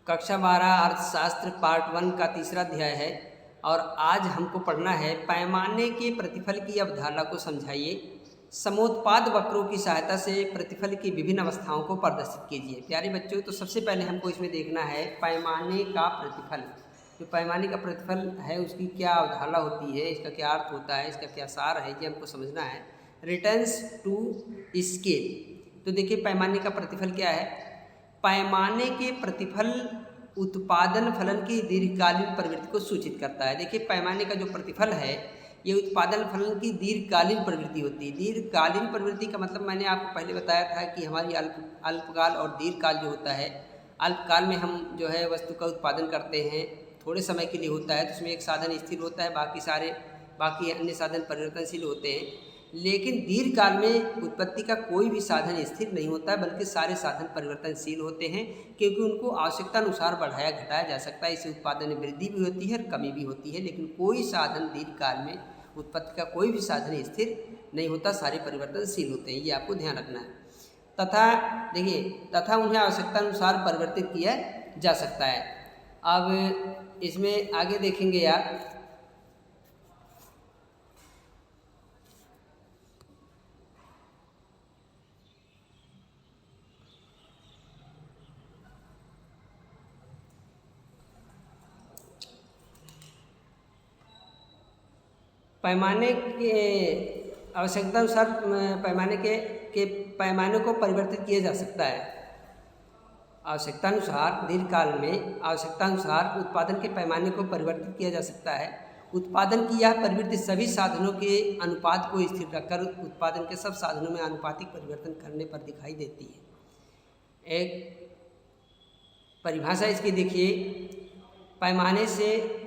कक्षा 12 अर्थशास्त्र पार्ट 1 का तीसरा अध्याय है और आज हमको पढ़ना है पैमाने के प्रतिफल की अवधारणा को समझाइए। समोत्पाद वक्रों की सहायता से प्रतिफल की विभिन्न अवस्थाओं को प्रदर्शित कीजिए। प्यारे बच्चों, तो सबसे पहले हमको इसमें देखना है पैमाने का प्रतिफल। जो पैमाने का प्रतिफल है उसकी क्या अवधारणा होती है, इसका क्या अर्थ होता है, इसका क्या सार है, ये हमको समझना है। Returns to scale. तो देखिए पैमाने का प्रतिफल क्या है। पैमाने के प्रतिफल उत्पादन फलन की दीर्घकालीन प्रवृत्ति को सूचित करता है। देखिए पैमाने का जो प्रतिफल है ये उत्पादन फलन की दीर्घकालीन प्रवृत्ति होती है। दीर्घकालीन प्रवृत्ति का मतलब मैंने आपको पहले बताया था कि हमारी अल्पकाल और दीर्घकाल जो होता है, अल्पकाल में हम जो है वस्तु का उत्पादन करते हैं, थोड़े समय के लिए होता है, तो उसमें एक साधन स्थिर होता है, बाकी अन्य साधन परिवर्तनशील होते हैं। लेकिन दीर्घकाल में उत्पत्ति का कोई भी साधन स्थिर नहीं होता है, बल्कि सारे साधन परिवर्तनशील होते हैं, क्योंकि उनको आवश्यकता अनुसार बढ़ाया घटाया जा सकता है। इससे उत्पादन में वृद्धि भी होती है और कमी भी होती है, लेकिन कोई साधन दीर्घकाल में उत्पत्ति का कोई भी साधन स्थिर नहीं होता, सारे परिवर्तनशील होते हैं, ये आपको ध्यान रखना है। तथा उन्हें आवश्यकता अनुसार परिवर्तित किया जा सकता है। अब इसमें आगे देखेंगे आप, पैमाने के आवश्यकता अनुसार पैमाने को परिवर्तित किया जा सकता है। आवश्यकता अनुसार दीर्घकाल में आवश्यकता अनुसार उत्पादन के पैमाने को परिवर्तित किया जा सकता है। उत्पादन की यह प्रवृत्ति सभी साधनों के अनुपात को स्थिर रखकर उत्पादन के सब साधनों में आनुपातिक परिवर्तन करने पर दिखाई देती है। एक परिभाषा इसकी देखिए, पैमाने से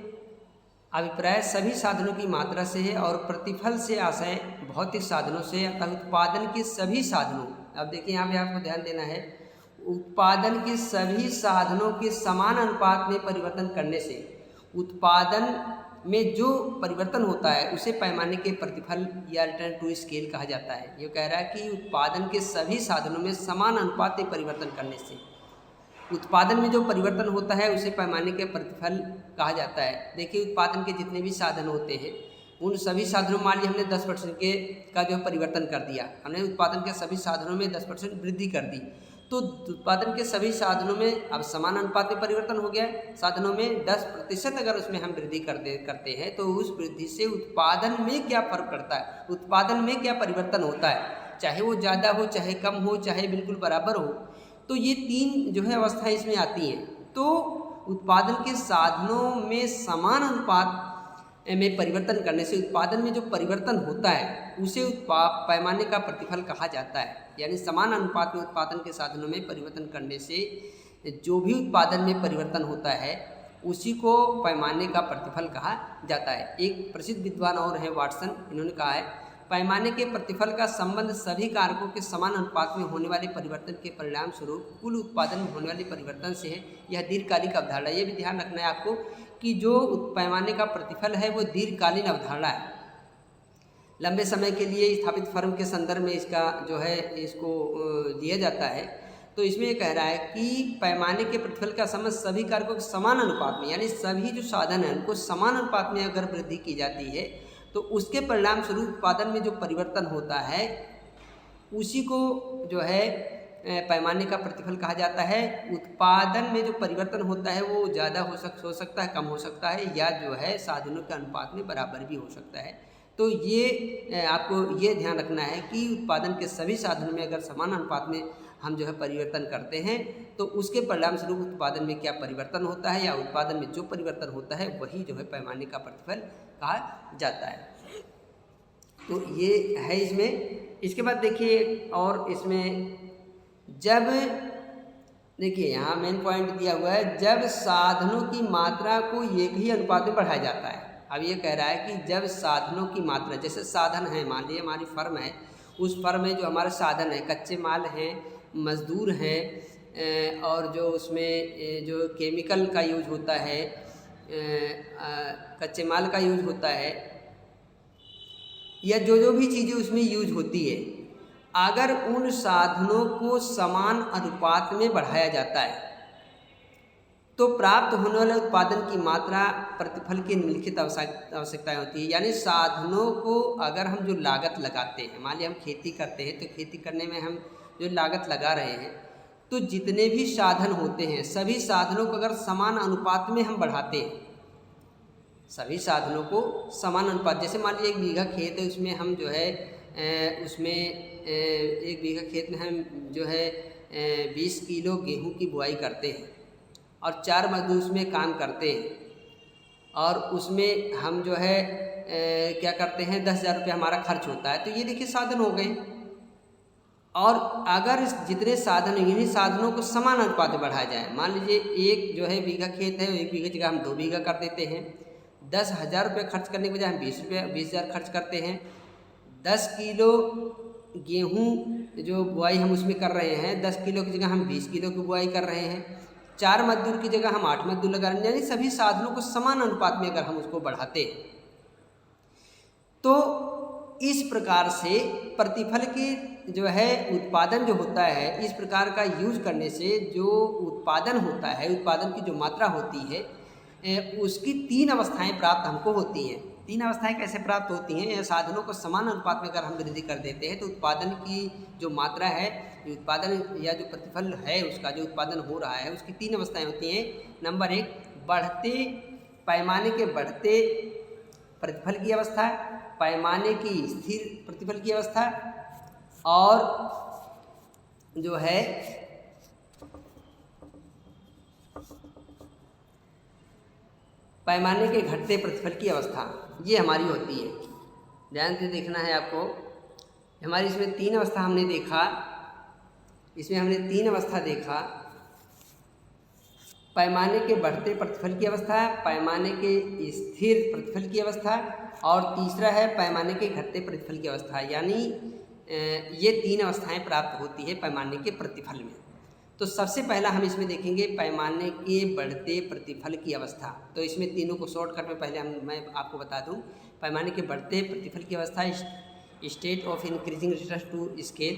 अभिप्राय सभी साधनों की मात्रा से है और प्रतिफल से आशय भौतिक साधनों से, अतः उत्पादन के सभी साधनों, अब देखिए यहाँ पे आपको ध्यान देना है, उत्पादन के सभी साधनों के समान अनुपात में परिवर्तन करने से उत्पादन में जो परिवर्तन होता है उसे पैमाने के प्रतिफल या रिटर्न टू स्केल कहा जाता है। ये कह रहा है कि उत्पादन के सभी साधनों में समान अनुपात में परिवर्तन करने से उत्पादन में जो परिवर्तन होता है उसे पैमाने के प्रतिफल कहा जाता है। देखिए उत्पादन के जितने भी साधन होते हैं उन सभी साधनों, मान लिया हमने 10% का जो परिवर्तन कर दिया, हमने उत्पादन के सभी साधनों में 10% वृद्धि कर दी, तो उत्पादन के सभी साधनों में अब समान अनुपात में परिवर्तन हो गया। साधनों में 10% अगर उसमें हम वृद्धि करते हैं तो उस वृद्धि से उत्पादन में क्या फर्क पड़ता है, उत्पादन में क्या परिवर्तन होता है, चाहे वो ज़्यादा हो, चाहे कम हो, चाहे बिल्कुल बराबर हो। तो ये तीन जो है अवस्थाएं इसमें आती हैं। तो उत्पादन के साधनों में समान अनुपात में परिवर्तन करने से उत्पादन में जो परिवर्तन होता है उसे पैमाने का प्रतिफल कहा जाता है। यानी समान अनुपात में उत्पादन के साधनों में परिवर्तन करने से जो भी उत्पादन में परिवर्तन होता है उसी को पैमाने का प्रतिफल कहा जाता है। एक प्रसिद्ध विद्वान और हैं वाटसन, इन्होंने कहा है पैमाने के प्रतिफल का संबंध सभी कारकों के समान अनुपात में होने वाले परिवर्तन के परिणाम स्वरूप कुल उत्पादन में होने वाले परिवर्तन से है। यह दीर्घकालिक अवधारणा, ये भी ध्यान रखना है आपको कि जो पैमाने का प्रतिफल है वो दीर्घकालीन अवधारणा है। लंबे समय के लिए स्थापित फर्म के संदर्भ में इसका जो है इसको लिया जाता है। तो इसमें ये कह रहा है कि पैमाने के प्रतिफल का संबंध सभी कारकों के समान अनुपात में, यानी सभी जो साधन हैं उनको समान अनुपात में अगर वृद्धि की जाती है तो उसके परिणाम स्वरूप उत्पादन में जो परिवर्तन होता है उसी को जो है पैमाने का प्रतिफल कहा जाता है। उत्पादन में जो परिवर्तन होता है वो ज़्यादा हो सकता है, कम हो सकता है, या जो है साधनों के अनुपात में बराबर भी हो सकता है। तो ये आपको ये ध्यान रखना है कि उत्पादन के सभी साधनों में अगर समान अनुपात में हम जो है परिवर्तन करते हैं तो उसके परिणाम स्वरूप उत्पादन में क्या परिवर्तन होता है या उत्पादन में जो परिवर्तन होता है वही जो है पैमाने का प्रतिफल कहा जाता है। तो ये है इसमें। इसके बाद देखिए और इसमें जब देखिए यहाँ मेन पॉइंट दिया हुआ है, जब साधनों की मात्रा को एक ही अनुपात में बढ़ाया जाता है। अब ये कह रहा है कि जब साधनों की मात्रा, जैसे साधन है, मान लीजिए हमारी फर्म है, उस फर्म में जो हमारे साधन है, कच्चे माल हैं, मजदूर हैं और जो उसमें जो केमिकल का यूज होता है, कच्चे माल का यूज होता है, या जो भी चीज़ें उसमें यूज होती है, अगर उन साधनों को समान अनुपात में बढ़ाया जाता है तो प्राप्त होने वाले उत्पादन की मात्रा प्रतिफल की निम्नलिखित आवश्यकताएं होती है। यानी साधनों को अगर हम जो लागत लगाते हैं, मान लिया हम खेती करते हैं, तो खेती करने में हम जो लागत लगा रहे हैं, तो जितने भी साधन होते हैं सभी साधनों को अगर समान अनुपात में हम बढ़ाते हैं, सभी साधनों को समान अनुपात, जैसे मान लीजिए 1 बीघा खेत है, उसमें हम जो है उसमें 1 बीघा खेत में हम जो है 20 किलो गेहूं की बुआई करते हैं और 4 मजदूर उसमें काम करते हैं, और उसमें हम जो है क्या करते हैं 10,000 रुपये हमारा खर्च होता है। तो ये देखिए साधन हो गए। और अगर जितने साधन, इन्हीं साधनों को समान अनुपात में बढ़ाया जाए, मान लीजिए 1 जो है बीघा खेत है, 1 बीघे की जगह हम 2 बीघा कर देते हैं, 10,000 रुपये खर्च करने के बजाय हम 20,000 खर्च करते हैं। 10 किलो गेहूं जो बुआई हम उसमें कर रहे हैं, 10 किलो की जगह हम 20 किलो की बुआई कर रहे हैं। 4 मजदूर की जगह हम 8 मजदूर लगा रहे हैं। यानी सभी साधनों को समान अनुपात में अगर हम उसको बढ़ाते हैं, तो इस प्रकार से प्रतिफल की जो है उत्पादन जो होता है, इस प्रकार का यूज करने से जो उत्पादन होता है, उत्पादन की जो मात्रा होती है, उसकी 3 अवस्थाएं प्राप्त हमको होती हैं। 3 अवस्थाएं कैसे प्राप्त होती हैं? साधनों को समान अनुपात में अगर हम वृद्धि कर देते हैं, तो उत्पादन की जो मात्रा है, उत्पादन या जो प्रतिफल है उसका जो उत्पादन हो रहा है, उसकी 3 अवस्थाएं होती हैं। नंबर 1, बढ़ते पैमाने के बढ़ते प्रतिफल की अवस्था, पैमाने की स्थिर प्रतिफल की अवस्था, और जो है पैमाने के घटते प्रतिफल की अवस्था, ये हमारी होती है। ध्यान से देखना है आपको। हमारी इसमें 3 अवस्था हमने देखा, इसमें हमने 3 अवस्था देखा। पैमाने के बढ़ते प्रतिफल की अवस्था, पैमाने के स्थिर प्रतिफल की अवस्था, और तीसरा है पैमाने के घटते प्रतिफल की अवस्था। यानी ये 3 अवस्थाएं प्राप्त होती है पैमाने के प्रतिफल में। तो सबसे पहला हम इसमें देखेंगे पैमाने के बढ़ते प्रतिफल की अवस्था। तो इसमें तीनों को शॉर्टकट में पहले मैं आपको बता दूं। पैमाने के बढ़ते प्रतिफल की अवस्था, state of increasing return to scale.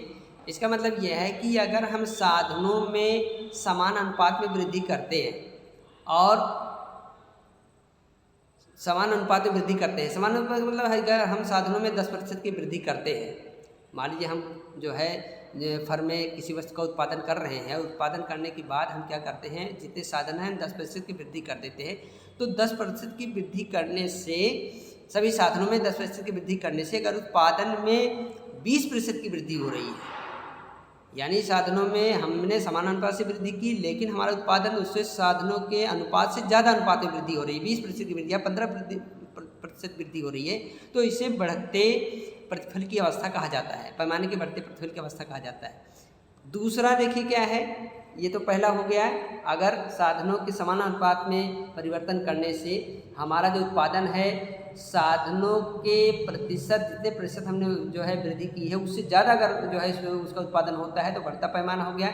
इसका मतलब यह है कि अगर हम साधनों में समान अनुपात में वृद्धि करते हैं और समान अनुपात में वृद्धि करते हैं, समान अनुपात मतलब है अगर हम साधनों में 10% की वृद्धि करते हैं, मान लीजिए हम जो है फर्म में किसी वस्तु का उत्पादन कर रहे हैं, उत्पादन करने के बाद हम क्या करते हैं, जितने साधन हैं 10% की वृद्धि कर देते हैं। तो 10% की वृद्धि करने से, सभी साधनों में 10% की वृद्धि करने से अगर उत्पादन में 20% की वृद्धि हो रही है, यानी साधनों में हमने समान अनुपात से वृद्धि की, लेकिन हमारा उत्पादन उससे साधनों के अनुपात से ज़्यादा अनुपात में वृद्धि हो रही है, 20% की वृद्धि या 15% वृद्धि हो रही है, तो इसे बढ़ते प्रतिफल की अवस्था कहा जाता है, पैमाने के बढ़ते प्रतिफल की अवस्था कहा जाता है। दूसरा देखिए क्या है, ये तो पहला हो गया है, अगर साधनों के समान अनुपात में परिवर्तन करने से हमारा जो उत्पादन है, साधनों के प्रतिशत, जितने प्रतिशत हमने जो है वृद्धि की है उससे ज़्यादा अगर जो है उसका उत्पादन होता है, तो बढ़ता पैमाना हो गया।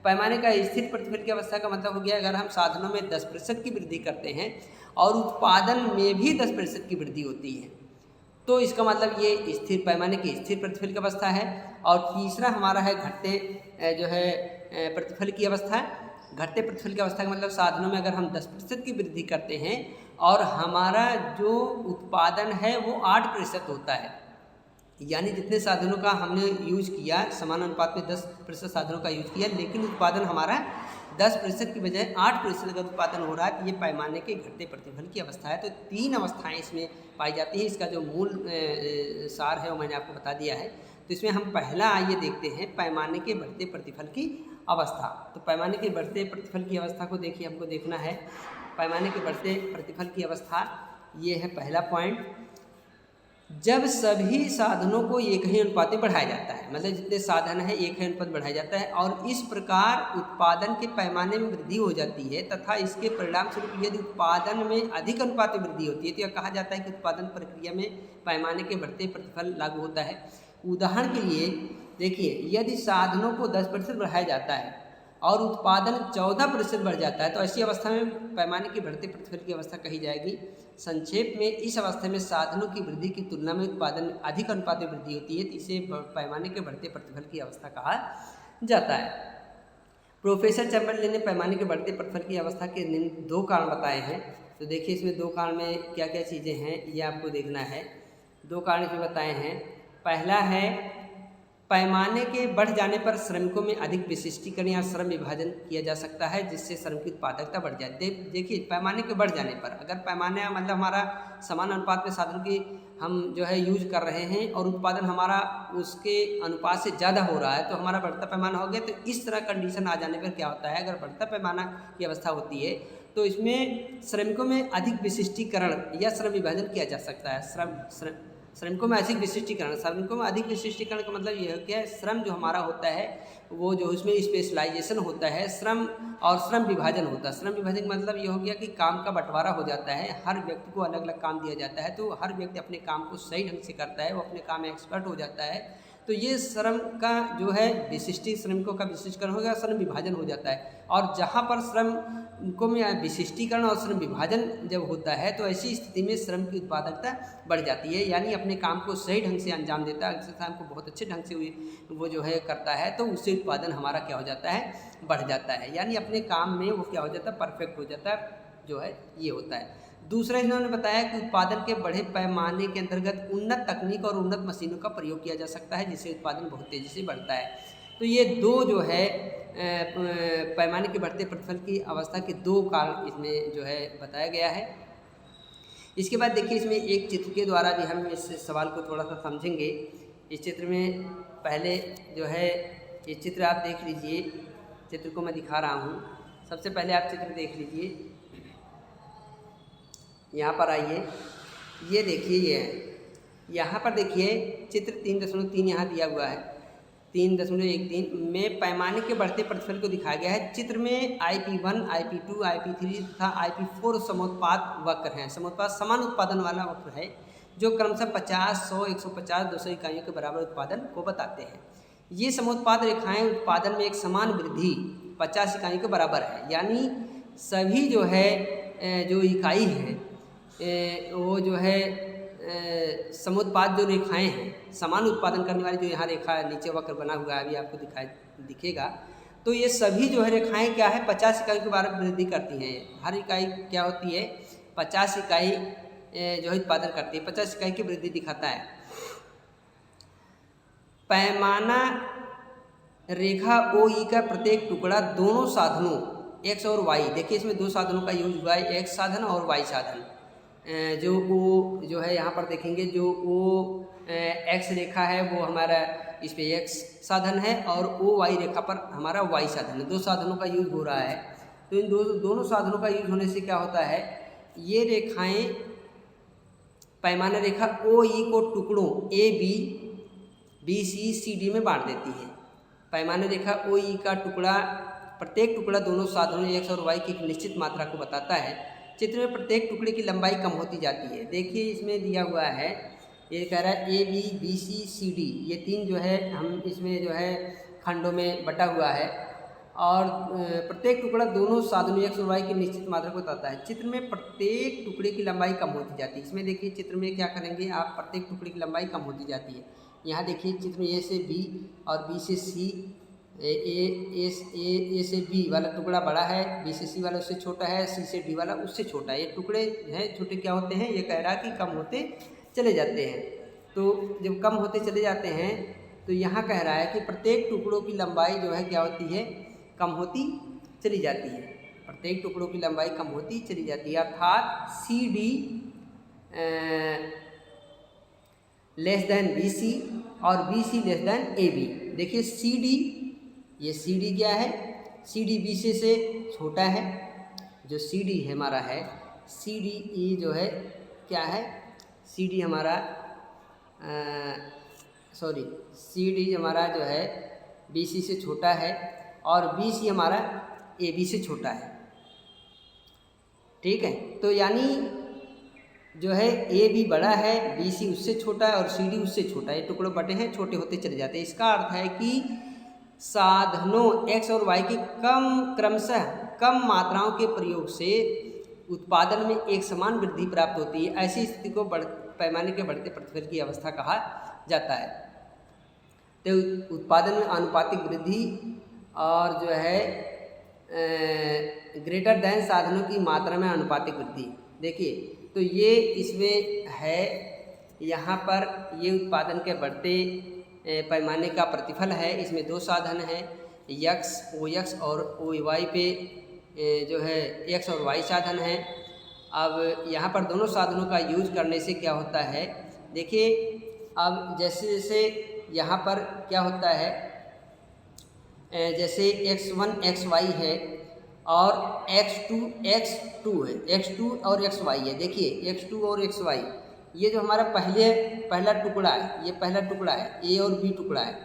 पैमाने का स्थिर प्रतिफल की अवस्था का मतलब हो गया अगर हम साधनों में 10% की वृद्धि करते हैं और उत्पादन में भी 10% की वृद्धि होती है, तो इसका मतलब ये स्थिर पैमाने की स्थिर प्रतिफल की अवस्था है। और तीसरा हमारा है घटते जो है प्रतिफल की अवस्था। घटते प्रतिफल की अवस्था का मतलब साधनों में अगर हम 10% की वृद्धि करते हैं और हमारा जो उत्पादन है वो 8% होता है, यानी जितने साधनों का हमने यूज किया, समान अनुपात में 10% साधनों का यूज किया, लेकिन उत्पादन हमारा 10% की बजाय 8% का उत्पादन हो रहा है, तो ये पैमाने के घटते प्रतिफल की अवस्था है। तो 3 अवस्थाएं इसमें पाई जाती हैं। इसका जो मूल सार है वो मैंने आपको बता दिया है। तो इसमें हम पहला आइए देखते हैं पैमाने के बढ़ते प्रतिफल की अवस्था। तो पैमाने के बढ़ते प्रतिफल की अवस्था को देखिए, हमको देखना है पैमाने के बढ़ते प्रतिफल की अवस्था। ये है पहला पॉइंट, जब सभी साधनों को एक ही अनुपात में बढ़ाया जाता है, मतलब जितने साधन है एक ही अनुपात बढ़ाया जाता है, और इस प्रकार उत्पादन के पैमाने में वृद्धि हो जाती है तथा इसके परिणाम स्वरूप यदि उत्पादन में अधिक अनुपात में वृद्धि होती है तो यह कहा जाता है कि उत्पादन प्रक्रिया में पैमाने के बढ़ते प्रतिफल लागू होता है। उदाहरण के लिए देखिए, यदि साधनों को 10% बढ़ाया जाता है और उत्पादन 14% बढ़ जाता है, तो ऐसी अवस्था में पैमाने के बढ़ते प्रतिफल की अवस्था कही जाएगी। संक्षेप में, इस अवस्था में साधनों की वृद्धि की तुलना में उत्पादन में अधिक अनुपात में वृद्धि होती है, तो इसे पैमाने के बढ़ते प्रतिफल की अवस्था कहा जाता है। प्रोफेसर चैम्बरलेन ने पैमाने के बढ़ते प्रतिफल की अवस्था के निम्न 2 कारण बताए हैं। तो देखिए इसमें 2 कारण में क्या क्या चीज़ें हैं ये आपको देखना है। 2 कारण इसमें बताए हैं। पहला है पैमाने के बढ़ जाने पर श्रमिकों में अधिक विशिष्टीकरण या श्रम विभाजन किया जा सकता है, जिससे श्रम की उत्पादकता बढ़ जाती है। देखिए पैमाने के बढ़ जाने पर, अगर पैमाने मतलब हमारा समान अनुपात में साधन की हम जो है यूज कर रहे हैं और उत्पादन हमारा उसके अनुपात से ज़्यादा हो रहा है तो हमारा बढ़ता पैमाना हो गया। तो इस तरह कंडीशन आ जाने पर क्या होता है, अगर बढ़ता पैमाना की अवस्था होती है तो इसमें श्रमिकों में अधिक विशिष्टीकरण या श्रम विभाजन किया जा सकता है। श्रमिकों में अधिक विशिष्टीकरण, श्रमिकों में अधिक विशिष्टीकरण का मतलब ये है कि श्रम जो हमारा होता है वो जो उसमें स्पेशलाइजेशन होता है, श्रम और श्रम विभाजन होता है। श्रम विभाजन का मतलब ये हो गया कि काम का बंटवारा हो जाता है, हर व्यक्ति को अलग अलग काम दिया जाता है, तो हर व्यक्ति अपने काम को सही ढंग से करता है, वो अपने काम में एक्सपर्ट हो जाता है। तो ये श्रम का जो है श्रमिकों का विशिष्टीकरण हो गया, श्रम विभाजन हो जाता है। और जहाँ पर श्रमिकों में विशिष्टीकरण और श्रम विभाजन जब होता है तो ऐसी स्थिति में श्रम की उत्पादकता बढ़ जाती है, यानी अपने काम को सही ढंग से अंजाम देता है, काम को बहुत अच्छे ढंग से वो जो है करता है, तो उससे उत्पादन हमारा क्या हो जाता है, बढ़ जाता है, यानी अपने काम में वो क्या हो जाता है, परफेक्ट हो जाता है, जो है ये होता है। दूसरा इन्होंने बताया कि उत्पादन के बढ़े पैमाने के अंतर्गत उन्नत तकनीक और उन्नत मशीनों का प्रयोग किया जा सकता है, जिससे उत्पादन बहुत तेज़ी से बढ़ता है। तो ये 2 जो है पैमाने के बढ़ते प्रतिफल की अवस्था के 2 कारण इसमें जो है बताया गया है। इसके बाद देखिए इसमें एक चित्र के द्वारा भी हम इस सवाल को थोड़ा सा समझेंगे। इस चित्र में पहले जो है ये चित्र आप देख लीजिए, चित्र को मैं दिखा रहा हूँ। सबसे पहले आप चित्र देख लीजिए, यहाँ पर आइए, ये देखिए ये है, यहाँ पर देखिए चित्र 3.3 यहाँ दिया हुआ है, 3.13 में पैमाने के बढ़ते प्रतिफल को दिखाया गया है। चित्र में IP1, IP2, IP3 तथा IP4 समोत्पाद वक्र हैं। समोत्पाद समान उत्पादन वाला वक्र है जो क्रमशः 50, 100, 150, 200 इकाइयों के बराबर उत्पादन को बताते हैं। ये समोत्पाद रेखाएं उत्पादन में एक समान वृद्धि 50 इकाइयों के बराबर है, यानी सभी जो है जो इकाई है वो जो है समोत्पाद जो रेखाएं हैं, समान उत्पादन करने वाली जो यहाँ रेखा नीचे वक्र बना हुआ है, अभी आपको दिखेगा, तो ये सभी जो है रेखाएं क्या है, 50 इकाई के बराबर वृद्धि करती हैं। हर इकाई क्या होती है, 50 इकाई जो है उत्पादन करती है, 50 इकाई की वृद्धि दिखाता है। पैमाना रेखा OE का प्रत्येक टुकड़ा दोनों साधनों X और Y, देखिए इसमेमें 2 साधनों का यूज हुआ है, X साधन और Y साधन। जो O जो है यहाँ पर देखेंगे, जो O X रेखा है वो हमारा इस पे X साधन है और OY रेखा पर हमारा Y साधन है। 2 साधनों का यूज हो रहा है। तो इन दोनों साधनों का यूज होने से क्या होता है, ये रेखाएं पैमाना रेखा OE को टुकड़ों AB, BC, CD में बांट देती है। पैमाना रेखा OE का टुकड़ा, प्रत्येक टुकड़ा दोनों साधनों X और Y की एक निश्चित मात्रा को बताता है। चित्र में प्रत्येक टुकड़े की लंबाई कम होती जाती है। देखिए इसमें दिया हुआ है, ये कह रहा है AB, BC, CD, ये 3 जो है हम इसमें जो है खंडों में बटा हुआ है और प्रत्येक टुकड़ा दोनों साधनों X और Y की निश्चित मात्रा को बताता है। चित्र में प्रत्येक टुकड़े की लंबाई कम होती जाती है। इसमें देखिए चित्र में क्या करेंगे आप, प्रत्येक टुकड़े की लंबाई कम होती जाती है। यहाँ देखिए चित्र में A से B और B से C, ए से बी वाला टुकड़ा बड़ा है, बी से सी वाला उससे छोटा है, सी से डी वाला उससे छोटा है। ये टुकड़े हैं छोटे क्या होते हैं, ये कह रहा है कि कम होते चले जाते हैं। तो जब कम होते चले जाते हैं तो यहाँ कह रहा है कि प्रत्येक टुकड़ों की लंबाई जो है क्या होती है, कम होती चली जाती है। प्रत्येक टुकड़ों की लंबाई कम होती चली जाती है, अर्थात C D less than B C और B C less than A B. देखिए सी डी, ये सी डी क्या है, सी डी बी से छोटा है। जो सी डी है हमारा है, सी डी ई जो है क्या है, सी डी हमारा सी डी हमारा जो है बी सी से छोटा है और बी सी हमारा ए बी से छोटा है। ठीक है, तो यानी जो है ए बी बड़ा है, बी सी उससे छोटा है और सी डी उससे छोटा है। टुकड़े बटे हैं, छोटे होते चले जाते हैं। इसका अर्थ है कि साधनों x और y की क्रमशः कम मात्राओं के प्रयोग से उत्पादन में एक समान वृद्धि प्राप्त होती है। ऐसी स्थिति को पैमाने के बढ़ते प्रतिफल की अवस्था कहा जाता है। तो उत्पादन में आनुपातिक वृद्धि और जो है ग्रेटर दैन साधनों की मात्रा में अनुपातिक वृद्धि। देखिए तो ये इसमें है, यहाँ पर ये उत्पादन के बढ़ते पैमाने का प्रतिफल है। इसमें दो साधन हैं, यक्स ओ यक्स और ओ वाई पे जो है एक्स और वाई साधन है। अब यहाँ पर दोनों साधनों का यूज करने से क्या होता है, देखिए अब जैसे जैसे यहाँ पर क्या होता है, जैसे x1 xy है और x2 है, x2 और xy है। देखिए x2 और xy ये जो हमारा पहला टुकड़ा है, ये पहला टुकड़ा है, ए और बी टुकड़ा है।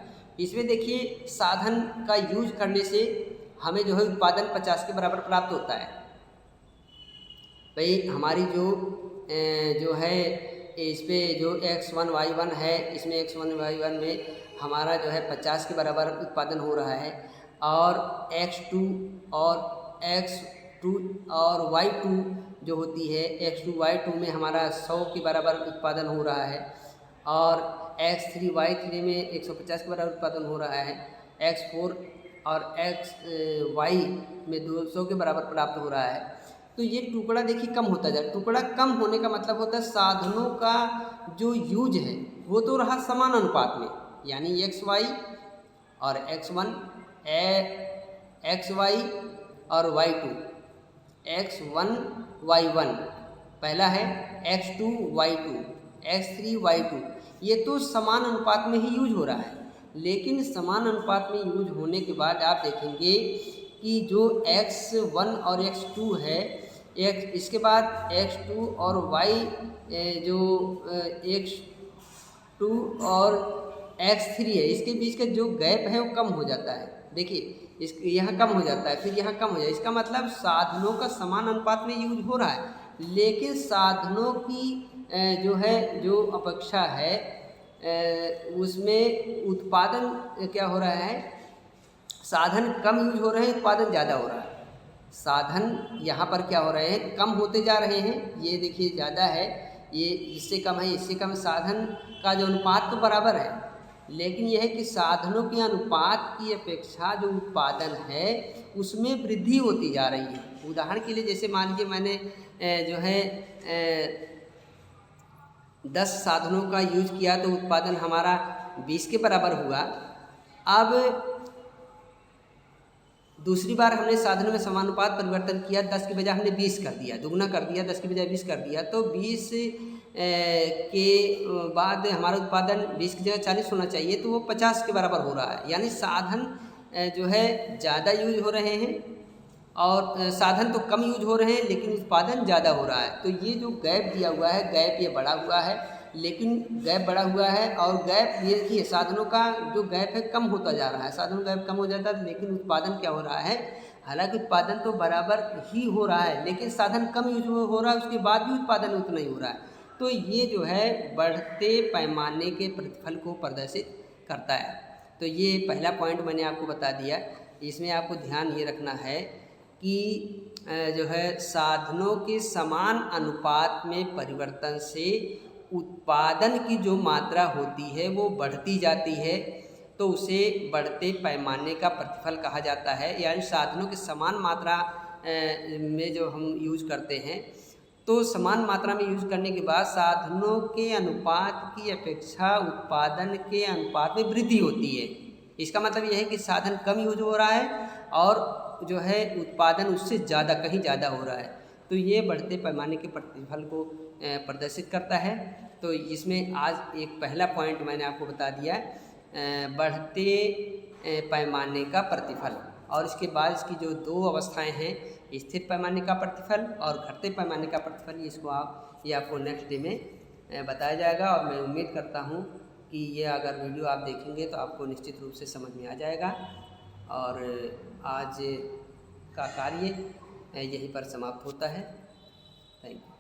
इसमें देखिए साधन का यूज करने से हमें जो है उत्पादन 50 के बराबर प्राप्त होता है। भाई हमारी जो है इस पे जो x1 y1 है, इसमें x1 y1 में हमारा जो है 50 के बराबर उत्पादन हो रहा है, और x2 और x2 और y2 जो होती है x2 y2 में हमारा 100 के बराबर उत्पादन हो रहा है, और x3 y3 में 150 के बराबर उत्पादन हो रहा है, x4 और xy में 200 के बराबर प्राप्त हो रहा है। तो ये टुकड़ा देखिए कम होता जाए। टुकड़ा कम होने का मतलब होता है साधनों का जो यूज है वो तो रहा समान अनुपात में, यानी xy और x1 xy और y2, x1 y1 पहला है, x2 y2, x3 y2, ये तो समान अनुपात में ही यूज हो रहा है। लेकिन समान अनुपात में यूज होने के बाद आप देखेंगे कि जो x1 और x2 है, इसके बाद x2 और y जो x2 और x3 है, इसके बीच का जो गैप है वो कम हो जाता है। देखिए इस यहाँ कम हो जाता है, फिर यहाँ कम हो जाए। इसका मतलब साधनों का समान अनुपात में यूज हो रहा है, लेकिन साधनों की जो अपेक्षा है उसमें उत्पादन क्या हो रहा है, साधन कम यूज हो रहे हैं, उत्पादन ज़्यादा हो रहा है। साधन यहाँ पर क्या हो रहे हैं, कम होते जा रहे हैं। ये देखिए ज़्यादा है, ये इससे कम है, इससे कम। साधन का जो अनुपात तो बराबर है, लेकिन यह है कि साधनों के अनुपात की अपेक्षा जो उत्पादन है उसमें वृद्धि होती जा रही है। उदाहरण के लिए जैसे मान लीजिए मैंने जो है 10 साधनों का यूज किया तो उत्पादन हमारा 20 के बराबर हुआ। अब दूसरी बार हमने साधनों में समानुपात परिवर्तन किया, 10 की बजाय हमने 20 कर दिया, दुगना कर दिया, 10 की बजाय 20 कर दिया। तो 20 के बाद हमारा उत्पादन 20 की जगह 40 होना चाहिए, तो वो 50 के बराबर हो रहा है। यानी साधन जो है ज़्यादा यूज हो रहे हैं और साधन तो कम यूज हो रहे हैं, लेकिन उत्पादन ज़्यादा हो रहा है। तो ये जो गैप दिया हुआ है, गैप ये बढ़ा हुआ है, लेकिन गैप बढ़ा हुआ है। और गैप ये देखिए साधनों का जो गैप है कम होता जा रहा है, साधनों का गैप कम हो जाता है, लेकिन उत्पादन क्या हो रहा है, हालांकि उत्पादन तो बराबर ही हो रहा है, लेकिन साधन कम यूज हो रहा है, उसके बाद भी उत्पादन उतना ही हो रहा है। तो ये जो है बढ़ते पैमाने के प्रतिफल को प्रदर्शित करता है। तो ये पहला पॉइंट मैंने आपको बता दिया। इसमें आपको ध्यान ये रखना है कि जो है साधनों के समान अनुपात में परिवर्तन से उत्पादन की जो मात्रा होती है वो बढ़ती जाती है, तो उसे बढ़ते पैमाने का प्रतिफल कहा जाता है। यानी साधनों के समान मात्रा में जो हम यूज करते हैं, तो समान मात्रा में यूज करने के बाद साधनों के अनुपात की अपेक्षा उत्पादन के अनुपात में वृद्धि होती है। इसका मतलब यह है कि साधन कम यूज हो रहा है और जो है उत्पादन उससे ज़्यादा, कहीं ज़्यादा हो रहा है। तो ये बढ़ते पैमाने के प्रतिफल को प्रदर्शित करता है। तो इसमें आज एक पहला पॉइंट मैंने आपको बता दिया, बढ़ते पैमाने का प्रतिफल। और इसके बाद इसकी जो दो अवस्थाएं हैं, स्थिर पैमाने का प्रतिफल और घटते पैमाने का प्रतिफल, ये आपको नेक्स्ट डे में बताया जाएगा। और मैं उम्मीद करता हूँ कि ये अगर वीडियो आप देखेंगे तो आपको निश्चित रूप से समझ में आ जाएगा। और आज का कार्य यहीं पर समाप्त होता है। Thank you.